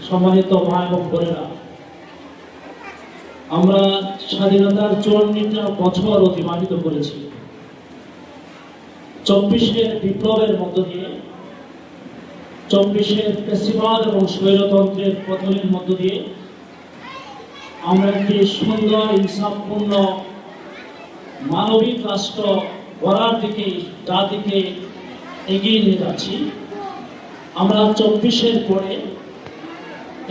সম্মানিত মা এবং বোনেরা, আমরা স্বাধীনতার 54টা বছর অতিবাহিত করেছি। 24-এর বিপ্লবের মধ্য দিয়ে, 24-এর ফ্যাসিবাদ এবং স্বৈরতন্ত্রের পতনের মধ্য দিয়ে আমরা একটি সুন্দর ইনসাফপূর্ণ মানবিক রাষ্ট্র গড়ার দিকে জাতিকে এগিয়ে নিয়ে যাচ্ছি। আমরা 24-এর পরে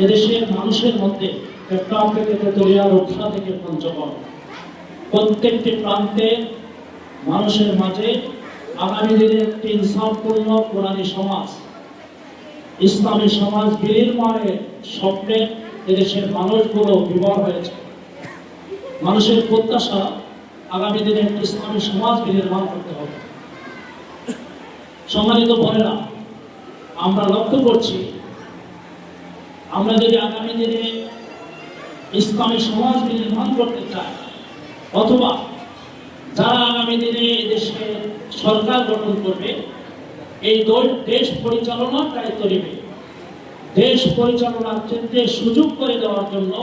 এদেশের মানুষের মধ্যে রক্ষা থেকে পঞ্চগড় প্রত্যেকটি প্রান্তে মানুষের মাঝে আগামী দিনে একটি ইনসাফপূর্ণ কোরআনী সমাজ, ইসলামী সমাজ বিনির্মাণের স্বপ্নে এদেশের মানুষগুলো বিভোর হয়েছে। মানুষের প্রত্যাশা আগামী দিনে একটি ইসলামী সমাজ বিনির্মাণ করতে হবে। সম্মানিত বোনেরা, আমরা লক্ষ্য করছি, আমরা যদি আগামী দিনে ইসলামী সমাজ বিনির্মাণ করতে চাই, অথবা যারা আগামী দিনে এদেশে সরকার গঠন করবে, এই দেশ পরিচালনার দায়িত্ব নেবে, দেশ পরিচালনার ক্ষেত্রে সুযোগ করে দেওয়ার জন্য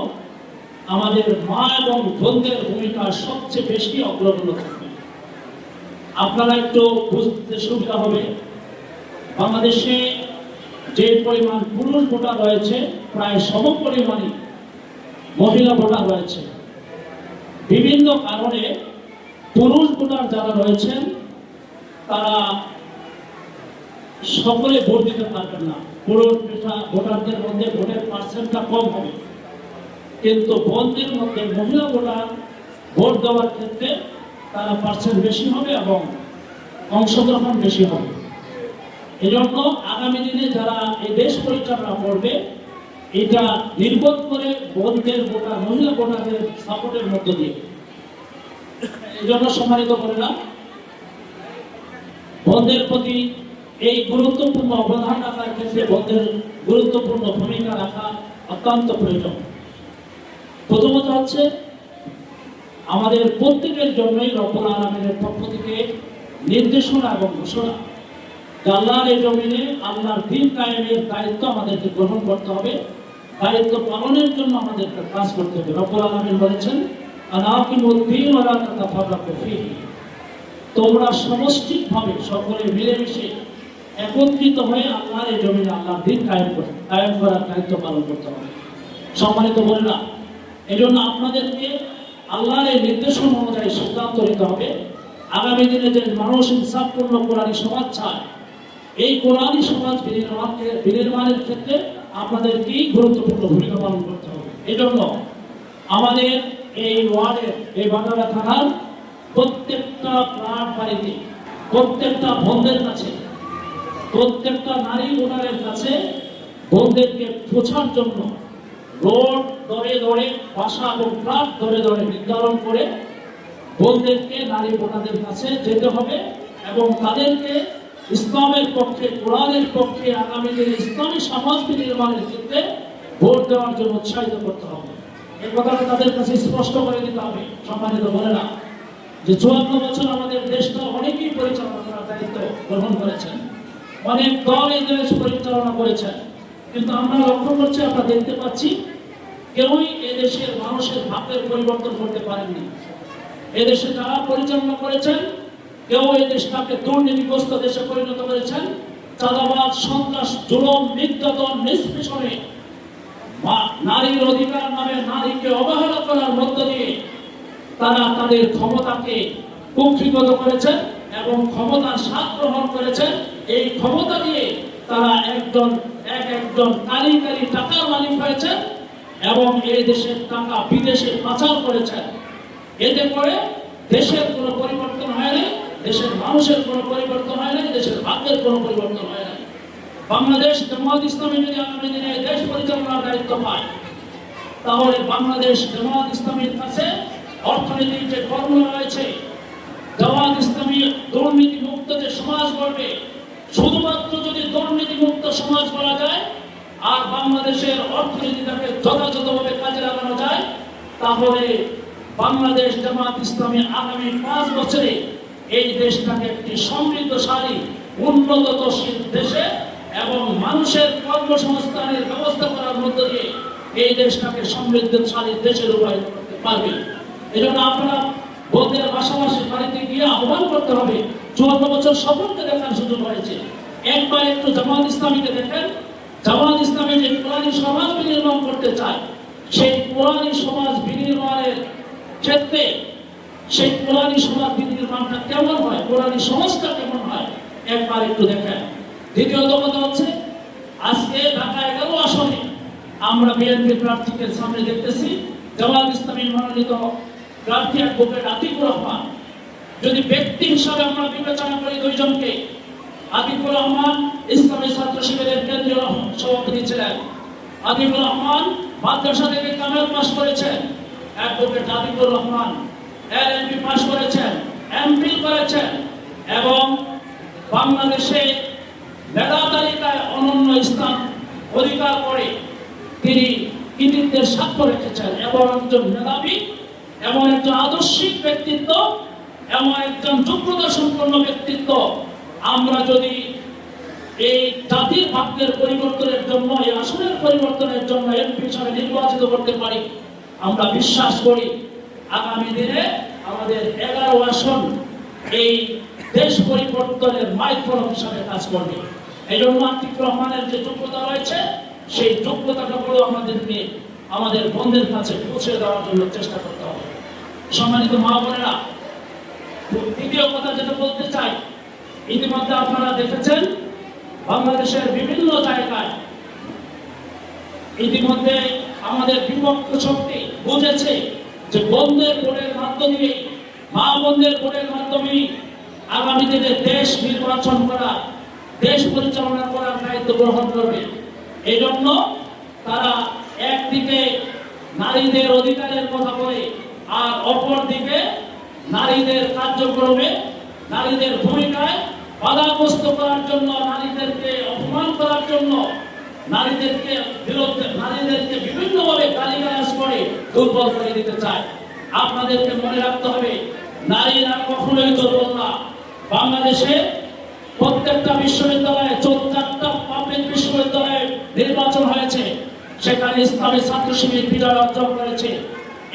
আমাদের মা এবং বোনদের ভূমিকা সবচেয়ে বেশি অগ্রগণ্য থাকবে। আপনারা একটু বুঝতে সুবিধা হবে, বাংলাদেশে যে পরিমাণ পুরুষ ভোটার রয়েছে প্রায় সম পরিমাণই মহিলা ভোটার রয়েছে। বিভিন্ন কারণে পুরুষ ভোটার যারা রয়েছেন তারা সকলে ভোট দিতে পারবেন না। পুরুষ ভোটারদের মধ্যে ভোটের পার্সেন্টটা কম হবে, কিন্তু বোনদের মধ্যে মহিলা ভোটার ভোট দেওয়ার ক্ষেত্রে তারা পার্সেন্ট বেশি হবে এবং অংশগ্রহণ বেশি হবে। এজন্য আগামী দিনে যারা এই দেশ পরিচালনা করবে, এটা নির্ভর করে বোনদের ভোটার, মহিলা ভোটারদের সাপোর্টের মধ্য দিয়ে। এই জন্য সম্মানিত বোনেরা, বোনদের প্রতি এই গুরুত্বপূর্ণ অবদান রাখার ক্ষেত্রে বোনদের গুরুত্বপূর্ণ ভূমিকা রাখা অত্যন্ত প্রয়োজন। প্রথমত হচ্ছে আমাদের প্রত্যেকের জন্যই রব্বুল আলামিনের পক্ষ থেকে নির্দেশনা এবং ঘোষণা, আল্লাহর এই জমিনে আল্লাহর দ্বীন কায়েমের দায়িত্ব আমাদেরকে গ্রহণ করতে হবে, দায়িত্ব পালনের জন্য আমাদেরকে কাজ করতে হবে। রব্বুল আলামিন বলেছেন, আনাকিমুদ্দীন ওয়ালা তাতাফাররাকু ফীহি, তোমরা সমষ্টিকভাবে সকলে মিলেমিশে একত্রিত হয়ে আল্লাহর এই জমিনে আল্লাহর দ্বীন কায়েম করার দায়িত্ব পালন করতে হবে। সম্মানিত বোনেরা, এজন্য আপনাদেরকে আল্লাহর এই নির্দেশনা অনুযায়ী সিদ্ধান্ত নিতে হবে। আগামী দিনে যে মানুষ ইনসাফপূর্ণ কোরআনী সমাজ চায়, এই কোরআনী সমাজ বিনির্মাণের ক্ষেত্রে আপনাদেরকেই গুরুত্বপূর্ণ ভূমিকা পালন করতে হবে। এজন্য আমাদের এই ওয়ার্ডের, এই বাটারা থানার প্রত্যেকটা প্রাণ বাড়িতে, প্রত্যেকটা বোনদের কাছে, প্রত্যেকটা নারী ভোটারের কাছে বোনদেরকে পৌঁছার জন্য রোড দরে দরে, বাসা এবং প্রাণ দরে দরে নির্ধারণ করে বোনদেরকে, নারী ভোটারদের কাছে যেতে হবে এবং তাদেরকে ইসলামের পক্ষে, কোরআনের পক্ষে আগামী দিনে ইসলামী সমাজ নির্মাণের ক্ষেত্রে ভোট দেওয়ার জন্য উৎসাহিত করতে হবে। এই কথাটা তাদের কাছে স্পষ্ট করে দিতে হবে। সম্মানিত বোনেরা, যে 54 বছর আমাদের দেশটা অনেকেই পরিচালনা করার দায়িত্ব গ্রহণ করেছেন, অনেক দল এই দেশ পরিচালনা করেছেন, কিন্তু আমরা লক্ষ্য করছি, আমরা দেখতে পাচ্ছি কেউই এদেশের মানুষের ভাগ্যের পরিবর্তন করতে পারেননি। এদেশে যারা পরিচালনা করেছেন, কেউ এই দেশটাকে দুর্নীতিগ্রস্ত দেশে পরিণত করেছেন। চাঁদাবাদ, সন্ত্রাস, জুলুম, নির্যাতন, নিষ্পেষণে, নারীর অধিকার নামে নারীকে অবহেলা করার মধ্য দিয়ে তারা তাদের ক্ষমতাকে কুক্ষিগত করেছেন এবং ক্ষমতার স্বাদ গ্রহণ করেছেন। এই ক্ষমতা দিয়ে তারা একজন কারি টাকার মালিক হয়েছেন এবং এই দেশের টাকা বিদেশে পাচার করেছেন। এতে করে দেশের কোনো পরিবর্তন হয় নাই, দেশের মানুষের কোনো পরিবর্তন হয় নাই, দেশের ভাগ্যের কোনো পরিবর্তন হয় নাই। বাংলাদেশ জামায়াত ইসলামী যদি আগামী দিনে দেশ পরিচালনার দায়িত্ব পায়, তাহলে বাংলাদেশ জামায়াত ইসলামীর কাছে অর্থনীতির যে ফর্মুলা রয়েছে, জামায়াত ইসলামী দুর্নীতি মুক্ত যে সমাজ গড়বে, শুধুমাত্র যদি দুর্নীতি মুক্ত সমাজ গড়া যায় আর বাংলাদেশের অর্থনীতিটাকে যথাযথভাবে কাজে লাগানো যায়, তাহলে বাংলাদেশ জামায়াত ইসলামী আগামী 5 বছরে এই দেশটাকে একটি সমৃদ্ধশালী, উন্নতশীল দেশে এবং মানুষের কর্মসংস্থানের ব্যবস্থা করার মধ্য দিয়ে এই দেশটাকে সমৃদ্ধশালী দেশে রূপায়িত করতে পারবে। এজন্য আপনারা বন্ধের পাশাপাশি বাড়িতে গিয়ে আহ্বান করতে হবে। 54 বছর সকলকে দেখার সুযোগ হয়েছে, একবার একটু জামাত ইসলামীকে দেখেন। জামাত ইসলামী যে কোরআনী সমাজ বিনির্মাণ করতে চায়, সেই কোরআনী সমাজ বিনির্মাণের ক্ষেত্রে সেই কোরআনী সমাজ বিনির্মাণটা কেমন হয়, কোরআনী সমাজটা কেমন হয়, একবার একটু দেখেন। দ্বিতীয়ত কথা হচ্ছে, আজকে ঢাকা 11 আসনে আমরা বিএনপি প্রার্থীকে সামনে দেখতেছি জামাত ইসলামী মনোনীত প্রার্থী অ্যাডভোকেট আতিকুর রহমান। যদি ব্যক্তি হিসাবে আমরা বিবেচনা করি দুইজনকে, আতিকুর রহমান ইসলামী ছাত্র শিবিরের কেন্দ্রীয় সভাপতি ছিলেন। আতিকুর রহমান মাদ্রাসা থেকে কামেল পাস করেছেন। Advocate Atikur Rahman LLB pass করেছেন, এমফিল করেছেন এবং বাংলাদেশে মেধা তালিকায় অনন্য স্থান অধিকার করে তিনি কৃতিত্বের স্বাক্ষর রেখেছেন। এমন একজন মেধাবী, এমন একজন আদর্শিক ব্যক্তিত্ব, এমন একজন যোগ্যতা সম্পন্ন ব্যক্তিত্ব আমরা যদি এই জাতির ভাগ্যের পরিবর্তনের জন্য, এই আসনের পরিবর্তনের জন্য এমপি হিসাবে নির্বাচিত করতে পারি, আমরা বিশ্বাস করি আগামী দিনে আমাদের 11 আসন এই দেশ পরিবর্তনের মাইলফলক হিসাবে কাজ করবে। এই জন্য আতিকুর রহমানের যে যোগ্যতা রয়েছে, সেই যোগ্যতাটাগুলো আমাদেরকে আমাদের বন্ধের কাছে পৌঁছে দেওয়ার জন্য চেষ্টা করতে হবে। সম্মানিত মা বোনেরা, দ্বিতীয় কথা যেটা বলতে চাই, ইতিমধ্যে আপনারা দেখেছেন বাংলাদেশের বিভিন্ন জায়গায় ইতিমধ্যে আমাদের বিপক্ষ শক্তি বুঝেছে যে বন্ধের ভোটের মাধ্যমে, মা বন্ধের ভোটের মাধ্যমে আগামী দিনে দেশ নির্বাচন করা, দেশ পরিচালনা করার দায়িত্ব গ্রহণ করবে। এই জন্য তারা একদিকে নারীদের অধিকারের কথা বলে, আর অপরদিকে নারীদের কার্যক্রমে, নারীদের ভূমিকায় বাধাগ্রস্ত করার জন্য, নারীদেরকে অপমান করার জন্য, নারীদেরকে বিভিন্নভাবে গালিগালাজ করে দুর্বল করে দিতে চায়। আপনাদেরকে মনে রাখতে হবে, নারীরা কখনোই দুর্বল না। বাংলাদেশে প্রত্যেকটা বিশ্ববিদ্যালয়ে 4টা পাবলিক বিশ্ববিদ্যালয়ে নির্বাচন হয়েছে, সেখানে ইসলামী ছাত্র শিবির বিজয় অর্জন করেছে।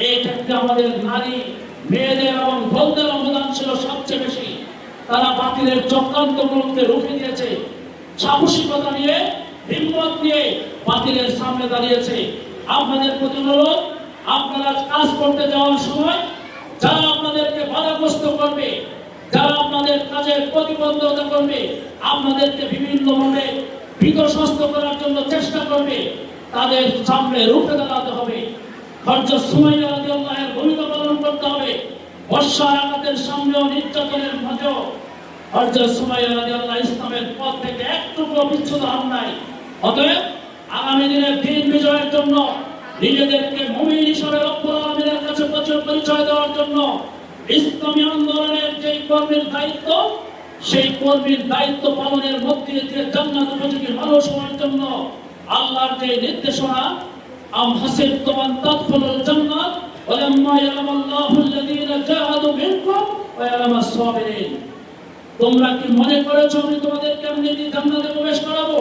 এই ক্ষেত্রে আমাদের নারী, মেয়েদের এবং বোনদের অবদান ছিল সবচেয়ে বেশি। তারা বাতিলের চক্রান্তগুলোকে রুখে দিয়েছে, সাহসিকতা নিয়ে, হিম্মত নিয়ে বাতিলের সামনে দাঁড়িয়েছে। আপনাদের প্রতি অনুরোধ, আপনারা কাজ করতে যাওয়ার সময় যারা আপনাদেরকে বাধাগ্রস্ত করবে, যারা আপনাদের কাজের প্রতিবন্ধকতা করবে, আপনাদেরকে বিভিন্নভাবে বিধ্বস্ত করার জন্য চেষ্টা করবে, তাদের সামনে রুখে দাঁড়াতে হবে। হযরত সুমাইয়া রাদিয়াল্লাহু আনহার ভূমিকা পালন করতে হবে। বর্ষার আঘাতের সামনেও, নির্যাতনের মাঝেও হযরত সুমাইয়া রাদিয়াল্লাহু ইসলামের পথ থেকে একটুকু বিচ্যুত হন নাই। অতএব আগামী দিনের দিন বিজয়ের জন্য, নিজেদেরকে মুমিন হিসেবে রব্বুল আলামিনের কাছে পরিচয় দেওয়ার জন্য ইসলামী আন্দোলনের যে কর্মের দায়িত্ব, সেই কর্মের দায়িত্ব পালনের মধ্যে দিয়ে জান্নাত উপযোগী মানুষ হওয়ার জন্য আল্লাহর যে নির্দেশনা, আম হাসিবতুম আন তাদখুলুল জান্নাত ওয়ালাম্মা ইয়ালামাল্লাহুল লাযীনা জাহাদু মিনকুম ওয়া ইয়ালামাস সাবিরিন। তোমরা কি মনে করেছো আমি তোমাদেরকে এমনি জান্নাতে প্রবেশ করাবো?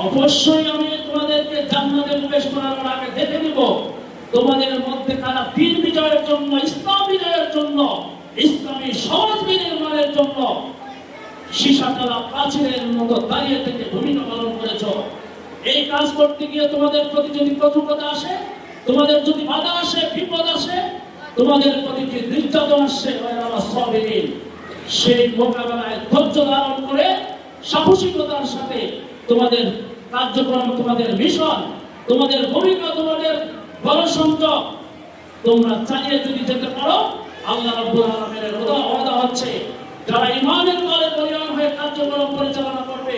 অবশ্যই আমি তোমাদেরকে জান্নাতে প্রবেশ করানোর আগে দেখে নিব তোমাদের মধ্যে কারা দিন বিজয়ের জন্য, ইসলাম বিজয়ের জন্য, ইসলামী সমাজ বিনির্মাণের জন্য সীসাতলা প্রাচীরের মতো দাঁড়িয়ে থেকে ভূমিকা পালন করেছো। এই কাজ করতে গিয়ে তোমাদের প্রতি যদি প্রতিকূলতা আসে, তোমাদের যদি বাধা আসে, বিপদ আসে, তোমাদের প্রতি যে নির্যাতন আসে, সেই মোকাবেলায় ধৈর্য ধারণ করে সাহসিকতার সাথে তোমাদের কার্যক্রম, তোমাদের মিশন, তোমাদের ভূমিকা, তোমাদের গণসংযোগ তোমরা চালিয়ে যদি যেতে পারো, আল্লাহ রাব্বুল আলামিনের ওয়াদা হচ্ছে যারা ঈমানের বলে পরিণত হয়ে কার্যক্রম পরিচালনা করবে,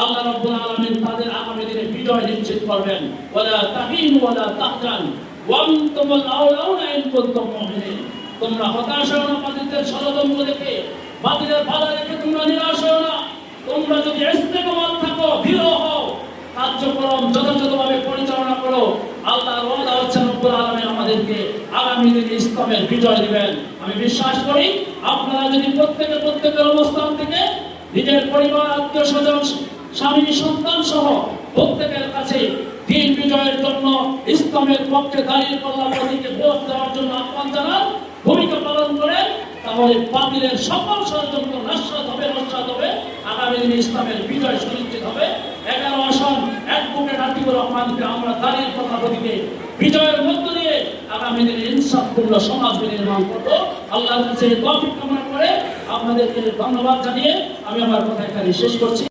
আল্লাহ রাব্বুল আলামিন তাদের আগামী দিনে বিজয় নিশ্চিত করবেন। ওয়ালা তাহিনু ওয়ালা তাহজান ওয়া আনতুমুল আউলাউনা ইন কুনতুম মুমিনিন। তোমরা হতাশ হও না, বাতিলের ষড়যন্ত্র দেখে, বাতিলের বাধা দেখে তোমরা নিরাশ হও না। তোমরা যদি ইস্তেকমাল থাকো, দৃঢ় হও, কার্যক্রম যথাযথভাবে পরিচালনা করো, আল্লাহর ওয়াদা হচ্ছে রব্বুল আলামিন আমাদেরকে আগামী দিনে ইসলামের বিজয় দিবেন। আমি বিশ্বাস করি আপনারা যদি প্রত্যেকের অবস্থান থেকে নিজের পরিবার, আত্মীয় স্বজন, স্বামী সন্তান সহ প্রত্যেকের কাছে দিন বিজয়ের জন্য ইসলামের পক্ষে দাঁড়িয়ে পাল্লা প্রতীকে ভোট দেওয়ার জন্য আহ্বান জানান, ভূমিকা পালন করে, তাহলে বাতিলের সকল ষড়যন্ত্র নস্যাৎ হবে। আগামী দিনে ইসলামের বিজয় সুনিশ্চিত হবে। 11 আসন অ্যাডভোকেট আতিকুর রহমানকে আমরা দাঁড়িয়ে পাল্লা প্রতীকে বিজয়ের মধ্য দিয়ে আগামী দিনে ইনসাফপূর্ণ সমাজ নির্মাণ করবো। আল্লাহর কাছে তৌফিক কামনা করে আপনাদেরকে ধন্যবাদ জানিয়ে আমি আমার কথা এখানে শেষ করছি।